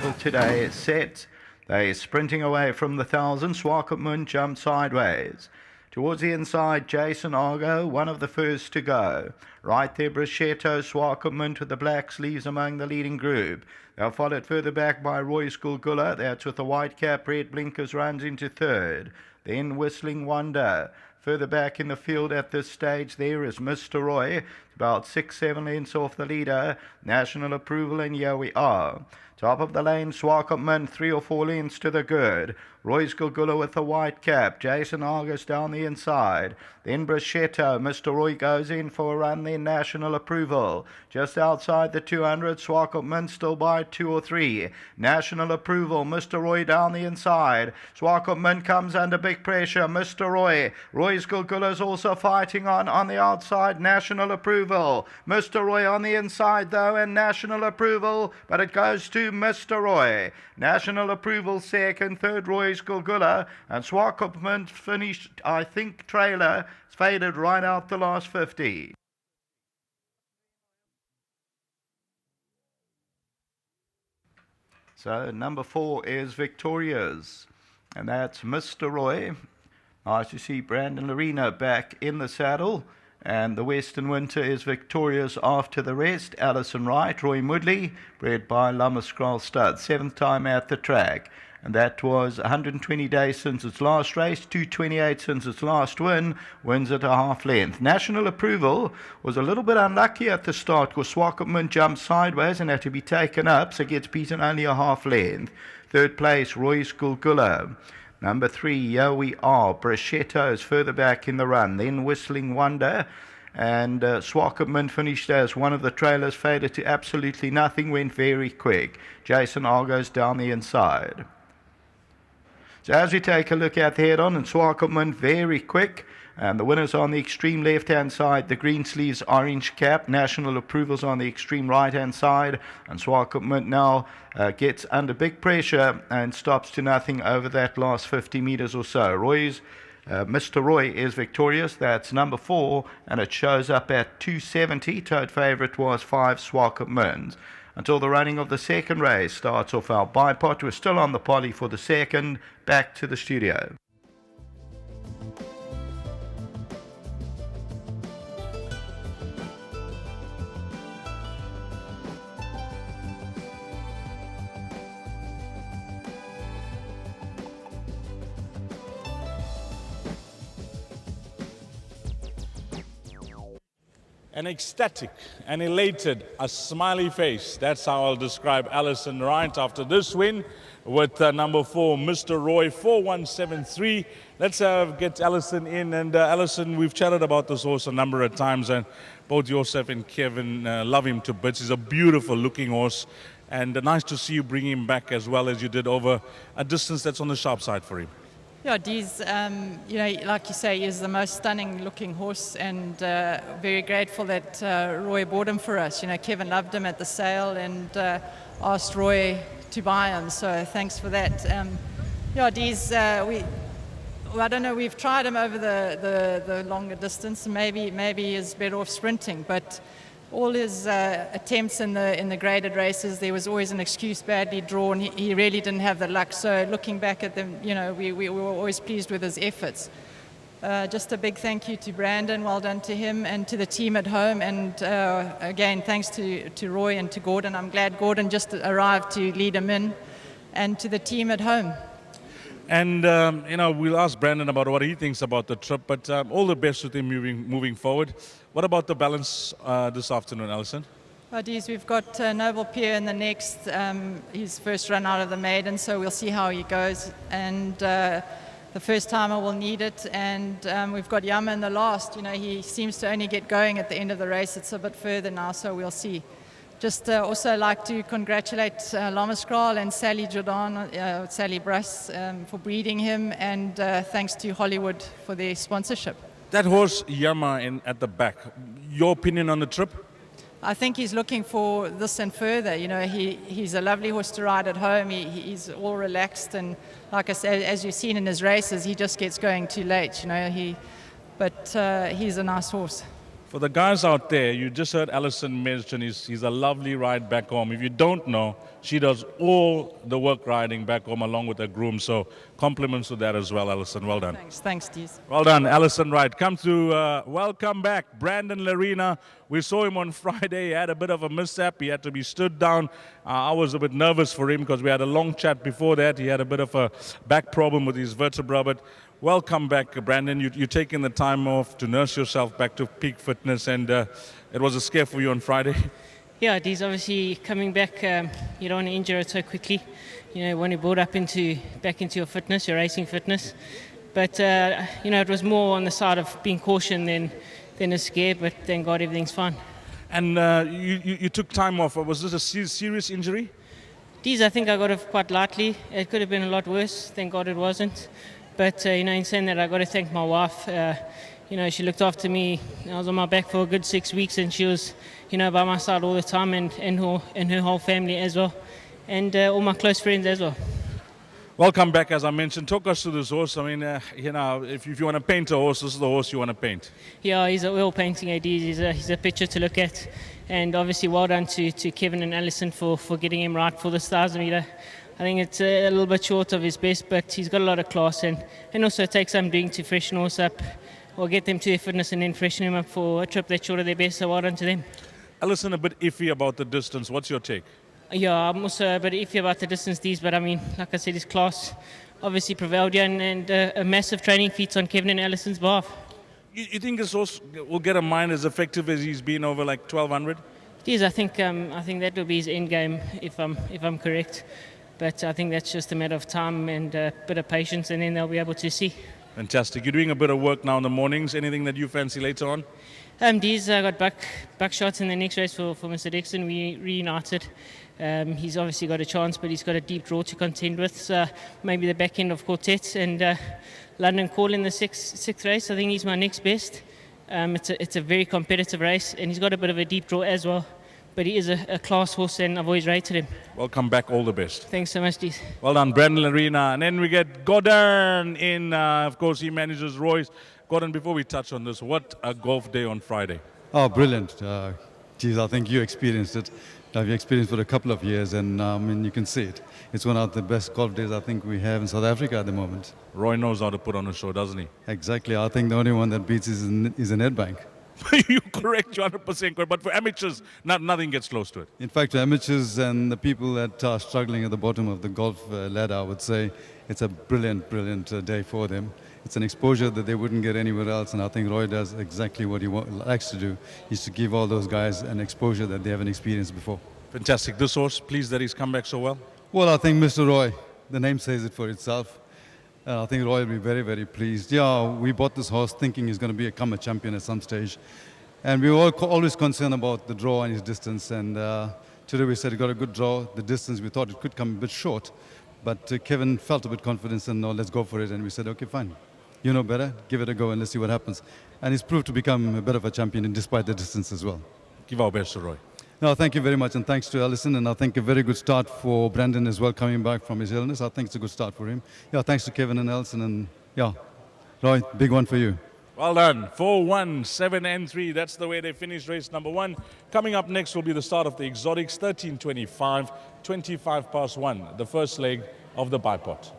battle today is set. They're sprinting away from the 1,000. Swakopmund jumped sideways. Towards the inside, Jason Argo, one of the first to go. Right there, Bruschetto, Swakopmund with the black sleeves among the leading group. They're followed further back by Roy's Gulgula. That's with the white cap, red blinkers, runs into third. Then Whistling Wonder. Further back in the field at this stage, there is Mr. Roy. About 6-7 lengths off the leader. National Approval, and here we are. Top of the lane, Swakopmund, 3 or 4 lengths to the good. Roy's Gulgula with the white cap. Jason Argus down the inside. Then Bruschetto. Mr. Roy goes in for a run. Then National Approval. Just outside the 200, Swakopmund still by 2 or 3. National Approval. Mr. Roy down the inside. Swakopmund comes under big pressure. Mr. Roy. Roy's Gulgula is also fighting on the outside. National Approval. Mr. Roy on the inside though, and National Approval. But it goes to Mr. Roy. National Approval second, third Roy's Gulgula, and Swakopmund finished, I think, trailer. It's faded right out the last 50. So number 4 is Victorious, and that's Mr. Roy. Nice to see Brandon Lorena back in the saddle. And the Western Winter is victorious after the rest. Alison Wright, Roy Moodley, bred by Lummerscroll Stud. 7th time at the track. And that was 120 days since its last race, 228 since its last win, wins at a half length. National Approval was a little bit unlucky at the start because Swakopmund jumped sideways and had to be taken up, so gets beaten only a half length. Third place, Roy's Gulgula. Number 3, here we are. Bruschetto is further back in the run. Then Whistling Wonder. And Swakopmund finished as one of the trailers, faded to absolutely nothing, went very quick. Jason Argo's down the inside. So as we take a look at the head-on, and Swakopmund very quick. And the winners on the extreme left-hand side, the green sleeves, orange cap. National Approvals on the extreme right-hand side. And Swakopmund now gets under big pressure and stops to nothing over that last 50 meters or so. Mr. Roy is victorious. That's number 4, and it shows up at 270. Tote favourite was 5 Swakopmund. Until the running of the second race starts off, our bipod. We're still on the poly for the second. Back to the studio. An ecstatic, an elated, a smiley face. That's how I'll describe Alison Wright after this win with number 4, Mr. Roy, 4173. Let's get Alison in. And Alison, we've chatted about this horse a number of times, and both yourself and Kevin love him to bits. He's a beautiful looking horse, and nice to see you bring him back as well as you did over a distance that's on the sharp side for him. Yeah, Dee's, like you say, is the most stunning looking horse, and very grateful that Roy bought him for us. Kevin loved him at the sale and asked Roy to buy him, so thanks for that. Dee's, I don't know, we've tried him over the longer distance. Maybe he's better off sprinting, but all his attempts in the graded races, there was always an excuse, badly drawn. He really didn't have the luck. So looking back at them, we were always pleased with his efforts. Just a big thank you to Brandon, well done to him, and to the team at home. And again, thanks to Roy and to Gordon. I'm glad Gordon just arrived to lead him in, and to the team at home. And, we'll ask Brandon about what he thinks about the trip, but all the best with him moving forward. What about the balance this afternoon, Alison? We've got Noble Pierre in the next, his first run out of the maiden, so we'll see how he goes. And the first timer will need it. And we've got Yama in the last. He seems to only get going at the end of the race. It's a bit further now, so we'll see. Just also like to congratulate Lummerscroll and Sally Jordan, Sally Bruss, for breeding him, and thanks to Hollywood for their sponsorship. That horse, Yama, at the back, your opinion on the trip? I think he's looking for this and further. He's a lovely horse to ride at home. He's all relaxed, and like I said, as you've seen in his races, he just gets going too late. But he's a nice horse. For the guys out there, you just heard Alison mention he's a lovely ride back home. If you don't know, she does all the work riding back home along with her groom. So compliments to that as well, Alison. Well done. Thanks, Dees. Well done, Alison Wright. Come to welcome back Brandon Lerena. We saw him on Friday. He had a bit of a mishap. He had to be stood down. I was a bit nervous for him because we had a long chat before that. He had a bit of a back problem with his vertebra, but welcome back, Brandon. You're taking the time off to nurse yourself back to peak fitness, and it was a scare for you on Friday. Yeah, it is obviously coming back. You don't want to injure it so quickly. You know, when you build up back into your fitness, your racing fitness. But you know, it was more on the side of being caution than a scare. But thank God everything's fine. And you took time off. Was this a serious injury? These, I think I got it quite lightly. It could have been a lot worse. Thank God it wasn't. But you know, in saying that, I got to thank my wife. You know, she looked after me. I was on my back for a good 6 weeks, and she was, you know, by my side all the time, and her whole family as well, and all my close friends as well. Welcome back, as I mentioned. Talk us through this horse. I mean, you know, if you want to paint a horse, this is the horse you want to paint. Yeah, he's a oil painting AD. He's a picture to look at, and obviously well done to Kevin and Alison for getting him right for the 1,000 meter. I think it's a little bit short of his best, but he's got a lot of class, and also it takes some doing to freshen horse up, or get them to their fitness and then freshen him up for a trip that's short of their best, so well done to them. Alison, a bit iffy about the distance. What's your take? Yeah, I'm also a bit iffy about the distance, these, but I mean, like I said, his class obviously prevailed here, and a massive training feat on Kevin and Alison's behalf. You think this horse will get a mind as effective as he's been over like 1,200? Yes, I think that will be his end game if I'm correct. But I think that's just a matter of time and a bit of patience, and then they'll be able to see. Fantastic. You're doing a bit of work now in the mornings. Anything that you fancy later on? Dees got back shots in the next race for Mr. Dixon. We reunited. He's obviously got a chance, but he's got a deep draw to contend with. So maybe the back end of Quartet and London Call in the sixth race. I think he's my next best. It's a very competitive race, and he's got a bit of a deep draw as well. But he is a class horse, and I've always rated him. Welcome back. All the best. Thanks so much, Dees. Well done, Brandon Arena. And then we get Gordon in. Of course, he manages Royce. Gordon, before we touch on this, what a golf day on Friday. Oh, brilliant. Geez, I think you experienced it. I've experienced it for a couple of years, and I mean, you can see it. It's one of the best golf days I think we have in South Africa at the moment. Roy knows how to put on a show, doesn't he? Exactly. I think the only one that beats is Nedbank. You're correct, you're 100% correct. But for amateurs, nothing gets close to it. In fact, for amateurs and the people that are struggling at the bottom of the golf ladder, I would say it's a brilliant, brilliant day for them. It's an exposure that they wouldn't get anywhere else, and I think Roy does exactly what he likes to do, is to give all those guys an exposure that they haven't experienced before. Fantastic. This horse, pleased that he's come back so well? Well, I think Mr. Roy, the name says it for itself. I think Roy will be very, very pleased. Yeah, we bought this horse thinking he's going to become a champion at some stage. And we were always concerned about the draw and his distance. And today we said he got a good draw. The distance, we thought it could come a bit short. But Kevin felt a bit confident and no, let's go for it. And we said, okay, fine. You know better. Give it a go and let's see what happens. And he's proved to become a bit of a champion despite the distance as well. Give our best to Roy. No, thank you very much, and thanks to Alison, and I think a very good start for Brandon as well, coming back from his illness. I think it's a good start for him. Yeah, thanks to Kevin and Alison, and yeah, Roy, big one for you. Well done. 4-1, 7 and 3. That's the way they finished race number 1. Coming up next will be the start of the exotics, 13:25, 25 past 1, the first leg of the bipod.